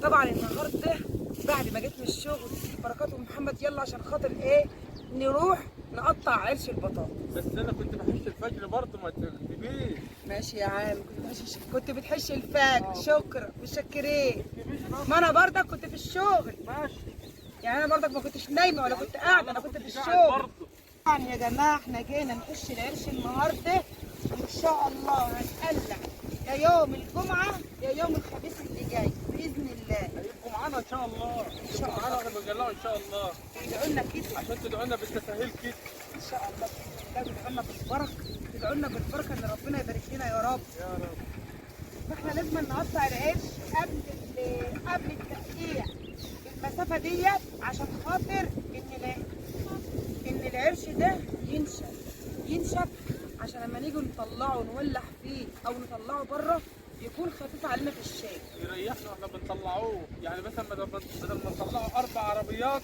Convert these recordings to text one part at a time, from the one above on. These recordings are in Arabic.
طبعا النهارده بعد ما جيت من الشغل بركات ومحمد يلا عشان خاطر ايه نروح نقطع عرش البطاطا. بس انا كنت بحش الفجر برضه ما تكذبيش. ماشي يا عم، كنت بتحش الفجر. شكرا متشكرين. ما انا برضك كنت في الشغل. ماشي يعني انا برضك ما كنتش نايمه ولا كنت قاعده، انا كنت في قاعد الشغل. برضه. طبعا يا جماعه احنا جينا نحش العرش النهارده وان شاء الله هنقلع يا يوم الجمعه يا يوم الخميس اللي جاي باذن الله. هيبقوا معانا ان شاء الله. إن شاء هيبقوا معانا واحنا بنجلعوا ان شاء الله. ادعوا لنا كده عشان تدعوا لنا بالتسهيل كده. ان شاء الله باذن الله، تدعوا لنا بالبركه، تدعوا لنا بالبركه ان ربنا يبارك لنا يا رب. يا رب. فاحنا لازم نقطع العيش قبل التقطيع المسافه ديت عشان خاطر ان العرش ده ينشف عشان لما نيجي نطلعه ونولع فيه او نطلعه بره يكون خفيف علينا في الشاي. يريحنا واحنا بنطلعوه، يعني مثلا بدل ما نطلعه 4 عربيات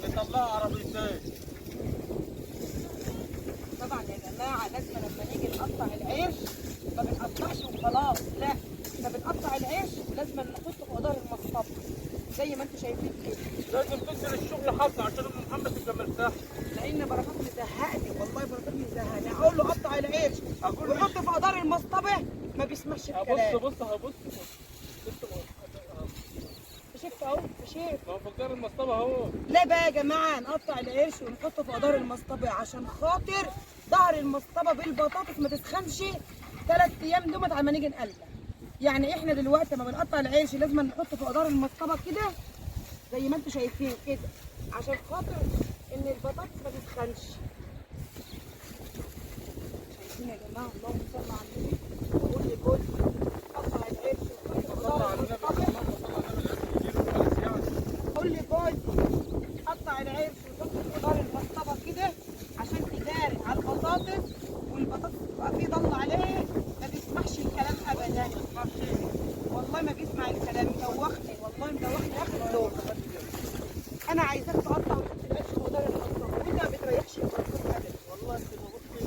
نطلعه عربيتين. طبعا يا جماعه لازم لما نيجي نقطع العيش ما بنقطعش وخلاص، لا احنا بنقطع العيش ولازم نحطه في قدر المصطبه زي ما انتم شايفين كده. لازم تنزل الشغل حظ عشان ام محمد تبقى مرتاح. لان بركات مزهقني، والله بركات مزهقني. اقول له قطع العيش وحطه في قدر المصطبه ما بيسمعش الكلام. بص شفت اهو شايف. ما هو في قدر المصطبه اهو. لا بقى يا جماعه نقطع العيش ونحطه في قدر المصطبه عشان خاطر ظهر المصطبه بالبطاطس ما تسخنش 3 ايام دومت على ما نيجي نقلب. يعني احنا دلوقتي لما بنقطع العيش لازم نحطه في قدر المصطبه كده زي ما انتم شايفين كده عشان خاطر ان البطاطس ما تسخنش. شايفين يا جماعه؟ اللهم صل على النبي. بقول لكل قطع العيش صلى على النبي. قول لي قطع العيش وحط في قدر المصطبه كده عشان تداري على البطاطس، والبطاطس تبقى فيه ضل عليه ما بيسمعش الكلام ابدا. والله ما بيسمع الكلام. مدوخني والله مدوخني اخر اللون. انا عايزاك تقطع وتحط العيش في قدر المصطبه وانت ما بتريحش البطاطس ابدا. والله انت ما بصي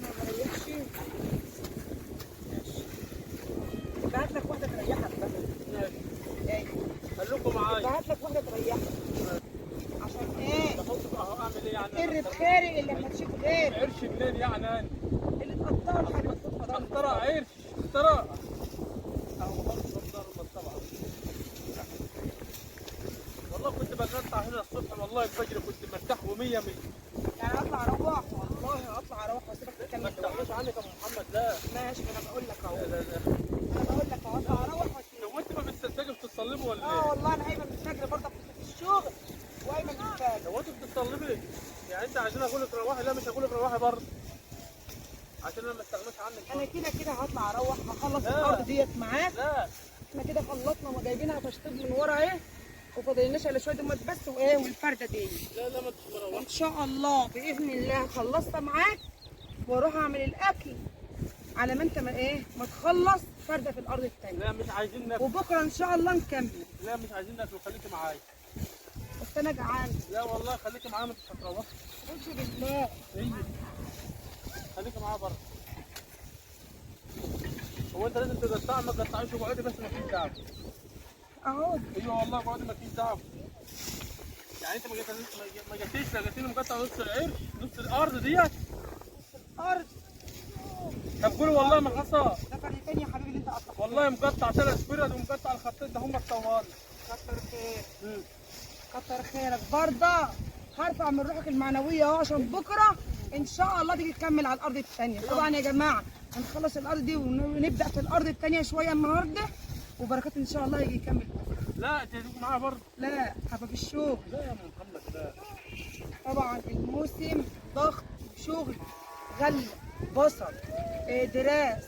ما بريحش. بعت لك واحده تريحك بس. ايه خليكم معايا. بعت لك واحده تريحك عشان ايه؟ بحط اهو اعمل ايه يعني؟ قرد خارق اللي لما تشوف غير عرش منين يعني انا؟ اللي تقطعه الحاجات اخترع عرش اخترع. اهو بحط دار المصطبه. والله كنت بقطع هنا الصبح والله الفجر كنت مرتاح و100 100. يعني اطلع اروح، والله اطلع اروح واسيبك تكمل. ما تستغناش عنك يا ابو محمد. لا ماشي، ما انا بقول لك اهو. لا. انا بقول لك اهو اطلع اروح واسيبك. هو انت ما بتصدقي بتتصلبوا ولا اه ايه؟ والله انا قايمه من الفجر برضه كنت في الشغل وقايمه من الفجر. هو انت بتتصلبي؟ يعني انت عشان اقول لك روحي؟ لا مش هقول لك روحي برضه عشان انا ما استغناش عنك. انا كده هطلع اروح هخلص الارض ديت معاك. لا احنا كده خلصنا وجايبينها تشطيب من ورا اهي وفاضلناش الا شويه دمات بس وايه والفرده دي. لا ما تروحش. ان شاء الله باذن الله خلصت معاك واروح اعمل الاكل على ما انت ما تخلص فرده في الارض الثانيه. لا مش عايزين ناكل. وبكره ان شاء الله نكمل. لا مش عايزين ناكل، خليكي معايا. بس انا جعان. لا والله خليكي معايا، مش هتروحي. قلت بالله. ايه خليكي معايا بره. هو انت لازم تقطعي؟ ما تقطعيش وقعدي بس ما فيش دعوه. اهو ايوه والله اقعدي ما فيش دعوه. يعني انت ما جاتيش لقيتيني مقطع نص العرش نص الارض ديت. ارض. طب قولي والله ما حصل. ده فريقين يا حبيبي اللي انت قطعته. والله مقطع 3 فرد ومقطع الخطين ده هم الطوال. كتر خير. كتر خيرك برضه. هرفع من روحك المعنويه اهو عشان بكره ان شاء الله تيجي تكمل على الارض الثانيه. طبعا يا جماعه هنخلص الارض دي ونبدا في الارض الثانيه شويه النهارده وبركات ان شاء الله يجي يكمل. لا انت هتيجي معايا برضه. لا هبقى في الشغل. لا يا ام محمد لا. طبعا الموسم ضغط شغل، غله، بصل، دراس،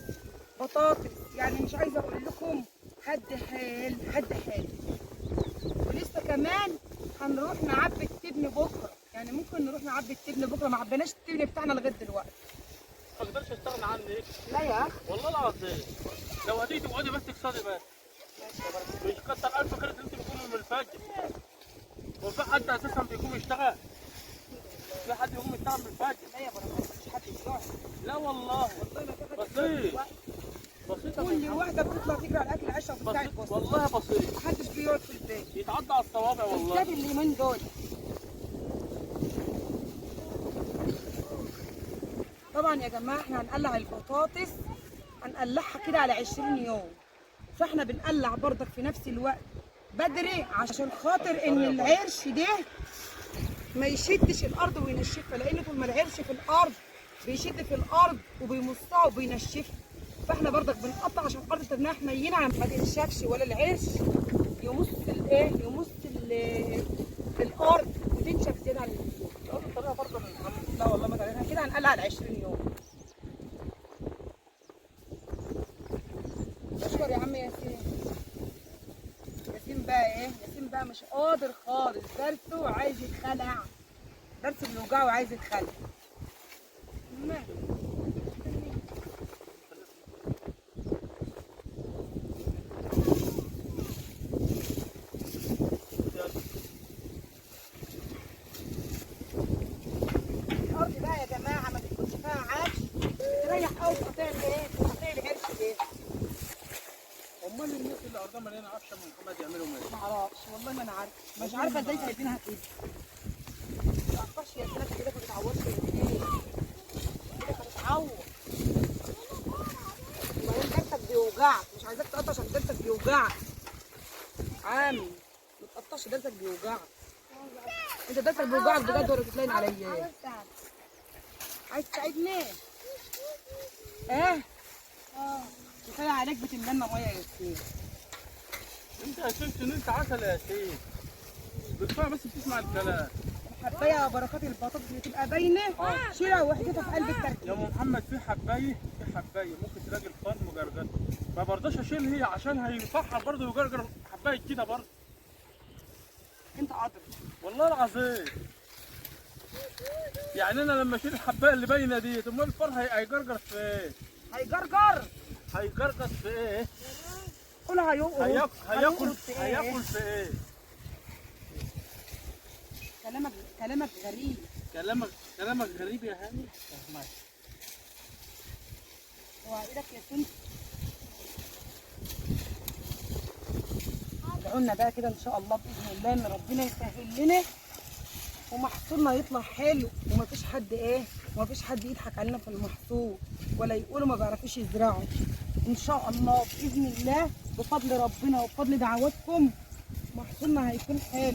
بطاطس، يعني مش عايزه اقول لكم هد حيل. ولسه كمان هنروح نعبي التبن بكره، يعني ممكن نروح نعبي التبن بكره. ما عبيناش التبن بتاعنا لغايه دلوقتي. ما اقدرش استغنى عنك. لا يا اخي والله العظيم لو هتيجي تقعدي بس تكسري بس. مش كتر الف خير ان انت بتقومي من الفجر. هو في حد اساسا بيقوم يشتغل؟ في حد يقوم يشتغل من الفجر؟ لا يا بركات مفيش حد يقعد. لا والله والله ما في حد بسيط. بسيطة كل واحده بتطلع تجري على الاكل العشاء وفي ساعه بسيط بص والله بسيط. محدش بيقعد في البيت يتعدى على الصوابع والله. بالذات اليومين دول. طبعا يا جماعه احنا هنقلع البطاطس، هنقلعها كده على 20 يوم، فاحنا بنقلع برضك في نفس الوقت بدري عشان خاطر ان العرش ده ما يشدش الارض وينشفها، لان طول ما العرش في الارض بيشد في الارض وبيمصها وبينشفها، فاحنا برضك بنقطع عشان الارض ترناح حنينه ما تنشفش ولا العرش يمص الايه يمص الارض وتنشف زياده عن اللزوم. الطريقه برضه من محمد. لا والله ما تعرفها كده، هنقلع على 20 يوم. اشكر يا عم ياسين. ياسين بقى ايه؟ ياسين بقى مش قادر خالص، درسه وعايز يتخلع، درس اللي وجعه وعايز يتخلع. الارض بقى يا جماعه ما تكونش فيها عفش، بتريح قوي في قطيع الايه؟ في قطيع العرش ليه؟ امال الناس اللي ارضها مليانه عفشه من محمد يعملوا ايه؟ ما اعرفش والله، ما انا عارفه، مش عارفه ازاي سايبينها كده. ما تعرفش يا سنه كده ما تتعورش ايه؟ كده هتتعور. وبعدين درسك بيوجعك، مش عايزاك تقطع عشان درسك بيوجعك. عامل ما تقطعش، درسك بيوجعك. انت درسك بيوجعك بجد ولا بتتلاين عليا؟ عايز تساعدني؟ ايه؟ كفايه عليك بتملنا ميه يا ياسين. انت يا شمس ان انت عسل يا ياسين. بكفايه بس بتسمع الكلام. حبايه بركات البطاطس اللي تبقى باينه شيلها واحدتها في قلب يا التركيب. ام محمد في حبايه ممكن تلاقي الفرن مجرجر. ما برضاش اشيل هي عشان هينفعها برضه يجرجر حبايه كده برضه. انت قادر والله العظيم. يعني انا لما اشيل الحبايه اللي باينه ديت امال الفرن هيجرجر في ايه؟ هيجرجر. هيجرجر في ايه؟ قول هيقرص. هياكل في ايه؟ هياكل في ايه؟ كلامك غريب. كلامك غريب يا هاني. ماشي. اوعى ايدك يا سنت. ادعوا لنا بقى كده ان شاء الله باذن الله ان ربنا يسهل لنا ومحصولنا يطلع حلو، ومفيش حد ايه ومفيش حد يضحك علينا في المحصول ولا يقولوا ما بيعرفوش يزرعوا. ان شاء الله باذن الله بفضل ربنا وبفضل دعواتكم محصولنا هيكون حلو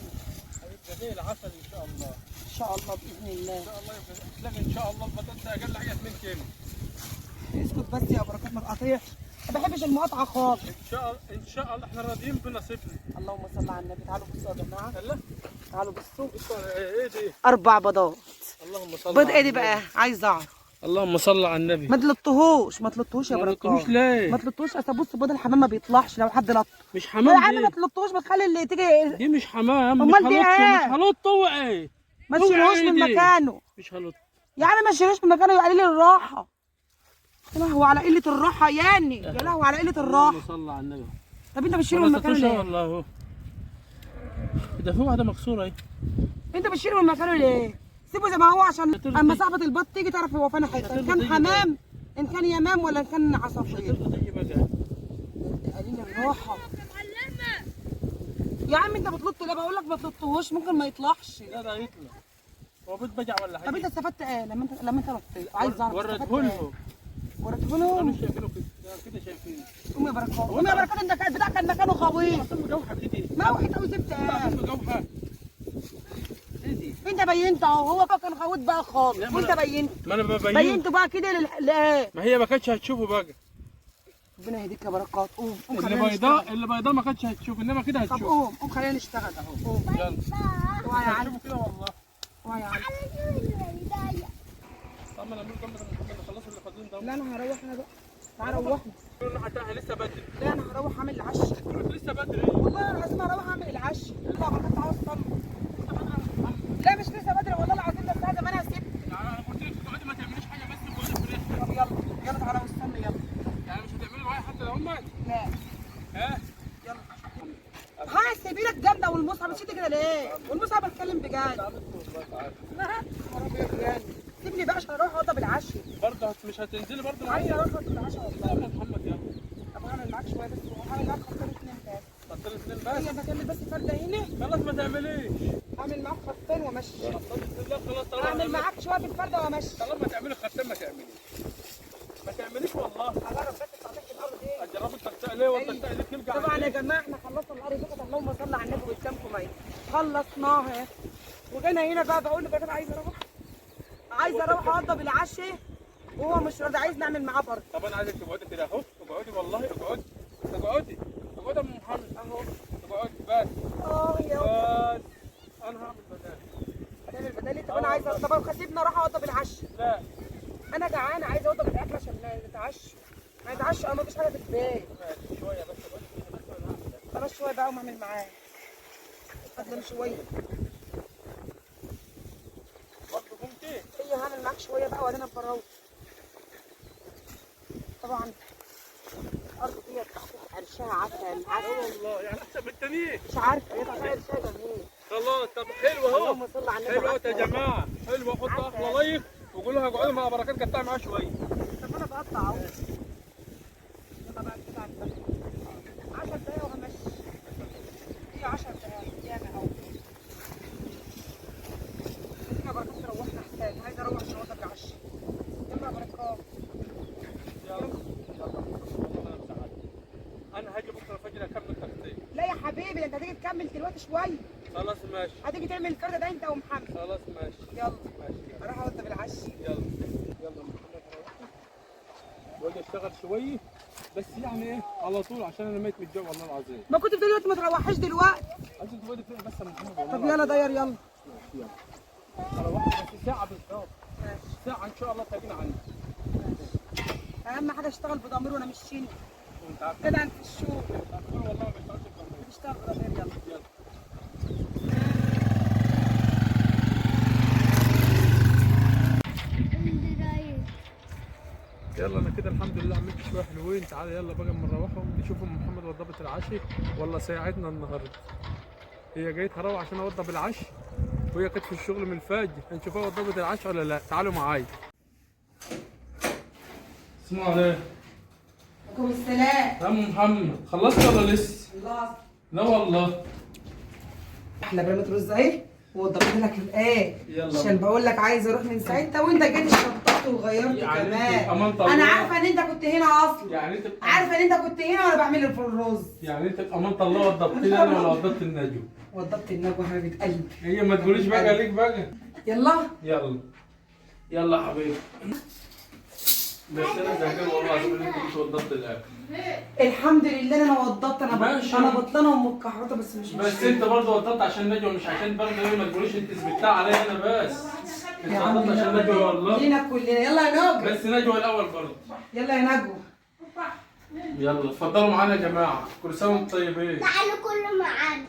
هيبقى زي العسل ان شاء الله. ان شاء الله باذن الله. ان شاء الله يبقى ان شاء الله البطاطس اقل حاجه 2 كيلو. اسكت بس يا بركات ما تقاطعش، ما بحبش المقاطعه خالص. ان شاء الله احنا راضيين بنصيبنا. اللهم صل على النبي. تعالوا بصوا يا جماعه، الله. تعالوا بصوا. ايه دي؟ 4 بيضات. اللهم صل. بيض ايه دي بقى؟ عايز اعرف. اللهم صل على النبي. ما تلطهوش يا بركات. ما تلطهوش ليه؟ ما تلطهوش. اصل بص بيض الحمام ما بيطلعش لو حد لط. مش يا حمام عم دي. ما تلطهوش، ما تخلي اللي تيجي. دي مش حمام. امال دي ايه؟ مش هلط. هو ايه؟ ما تشيلوش من مكانه مش هلط. يا عم، ما تشيلوش من مكانه، يا قليل الراحه. يا لهوي على قله الراحه يعني، يا لهوي على قله الراحه. اللهم صل على النبي. طب انت بتشيله من مكانه ليه؟ والله اهو. ده في واحده مكسوره اهي. انت بتشيله من مكانه ليه؟ سيبه زي ما هو عشان اما صاحبه البط تيجي تعرف هو فين حته، ان كان حمام ان كان يمام ولا ان كان عصافير. تيجي بقى. قليل الراحه يا عم. انت بتلط ليه؟ بقول لك ما تلطهوش ممكن ما يطلعش. لا ده هيطلع. هو بيت بجع ولا حاجه؟ طب انت استفدت ايه لما انت لطيت؟ عايز اعرف وريته لهم. وريته لهم؟ كانوا شايفينه كده شايفينه. قوم يا بركات، قوم يا بركات. انت كان بتاعك كان مكانه غويط. مجوحه كده. ما وحيت قوي سبت ايه؟ مجوحه. ايه دي؟ انت بينت اهو، هو بقى كان غويط بقى خالص وانت بينت. ما انا ببين. بينته بقى كده لايه؟ ما هي ما كانتش هتشوفه بقى. ربنا يهديك يا بركات. قوم اللي بيضاء ما كانتش هتشوف، انما كده طب هتشوف. قوم خلينا نشتغل اهو. قوم. يلا. اوعى يا علي. هتشوفه كده والله. اوعى يا علي. طب ما نعمل جنب نخلص اللي فاضلين ده. لا انا هروح انا بقى. تعالى روحنا. حتى لسه بدري. لا انا هروح اعمل العشاء. لسه بدري. والله العظيم هروح اعمل العشاء. لا بركات عاوز تصلي. لا مش لسه بدري والله العظيم، ده الساعه زمانها 6. يعني انا قلت لك تقعدي ما تعمليش حاجه بس بقول لك فريح. طب يلا يلا تعالى واستنى يلا. يعني مش هتعملي معايا حتى لو امك؟ لا ها؟ يلا. ها سيبيلك جامده والمصحف بتشد كده ليه؟ والمصحف بتكلم بجد. سيبني بقى عشان اروح اوضب العشاء. برضه مش هتنزلي برضه معايا؟ عايزه اروح اوضب العشاء والله. يا محمد يلا. طب تعمليش. اعمل معاك خطين وامشي. لا خلاص طالما اعمل معاك شويه في الفرده وامشي. طالما تعملي خطين ما تعمليش. ما تعمليش والله. هجرب بس تقطيع الارض ايه؟ هتجربي التقطيع ليه والتقطيع ليه يرجع؟ طبعا يا جماعه احنا خلصنا الارض فقط، اللهم صل على النبي قدامكم اهي. خلصناها وجينا هنا بقى بقول له بقى عايزه اروح، عايزه اروح اوضب العشاء وهو مش راضي، عايز نعمل معاه برضه. طب انا عايزك تقعدي كده اهو، اقعدي والله اقعدي اقعدي اقعدي يا ام محمد اهو. اقعدي بس. يا بس انا هعمل بدال. هنعمل بدالي. طب انا عايزه، طب سيبني اروح اوضب العشاء. لا انا جعانه عايزه اوضب الاكل عشان نتعشى. هنتعشى انا مفيش حاجه في البيت. ماشي شويه بس اقعدي كده بس وانا هعمل. خلاص شويه بقى وما اعمل معاه. قدم شويه. برضه قمتي؟ هي هعمل معاك شويه بقى وبعدين ابقى طبعا الارض ديت عرشها عسل عسل والله يعني احسن من التانيين. مش عارفه ايه طبعا عرشها جميل. خلاص طب حلو اهو. اللهم صل على النبي. حلو يا جماعه حلو. حطوا احلى لايك وقولوا لها اقعدوا مع بركات قطعي معاه شويه. طب انا بقطع اهو. يلا بقى كده على البلد. 10 دقايق وهمشي. هي 10 دقايق ياما اهو. يا بركات روحنا احسن، عايزه اروح عشان اوضب العشاء. يلا يا بركات. انا هاجي بكره الفجر اكمل تغطيه. لا يا حبيبي انت هتيجي تكمل دلوقتي شويه. خلاص ماشي. هتيجي تعمل الفرده ده انت ومحمد. خلاص ماشي. يلا ماشي اروح اوضب العشاء. يلا يلا واجي اشتغل شويه بس يعني ايه على طول عشان انا ميت من الجوع والله العظيم. ما كنت دلوقتي ما تروحش دلوقتي. عايزك تقعدي فين بس يا محمد والله. طب يلا داير يلا. يلا اروح بس ساعه بالظبط. ماشي. ساعه ان شاء الله تلاقينا عندي. اهم حاجه اشتغل بضمير وانا مش شيني وانت عارف كده انت الشغل. والله ما بشتغلش بضمير. اشتغل بضمير يلا. يلا يلا انا كده الحمد لله عملت شويه حلوين. تعالى يلا بقى اما نروحهم نشوف ام محمد وضبت العشاء ولا ساعدنا النهارده. هي جايه تروح عشان اوضب العشاء وهي كانت في الشغل من الفجر. هنشوفها وضبت العشاء ولا لا. تعالوا معايا. اسمعوا عليك. عليكم السلام. يا ام محمد خلصت ولا لسه؟ خلاص. لا والله. احلى برمة رز اهي وضبط لك الايه يلا. عشان بقول لك عايزه اروح من ساعتها وانت جيت شطبت وغيرت يعني كمان. أمان الله. انا عارفه ان انت كنت هنا اصلا. يعني انت عارفه ان انت كنت هنا وانا بعمل الرز. يعني انت بأمانة الله وضبتني انا ولا وضبت النجوى؟ وضبت النجوى حبيبه قلبي. هي ما تقوليش بقى ليك بقى. يلا يلا يلا يا حبيبي. بس انا زهقان والله العظيم ان انت مش وضبت الاكل. الحمد لله انا وضبت. ماشي. انا بطلانه ومتكحرته بس مش بس انت برضه وضبت عشان نجوى مش عشان برضه ايه. ما تقوليش انت ثبتها عليا انا بس. انت يا عم وضبت عشان نجوى والله. لينا كلنا. يلا يا نجوى. بس نجوى الاول برضه. يلا يا نجوى. يلا اتفضلوا معانا يا جماعه. كل سنه وانتم طيبين. تعالوا كله معانا.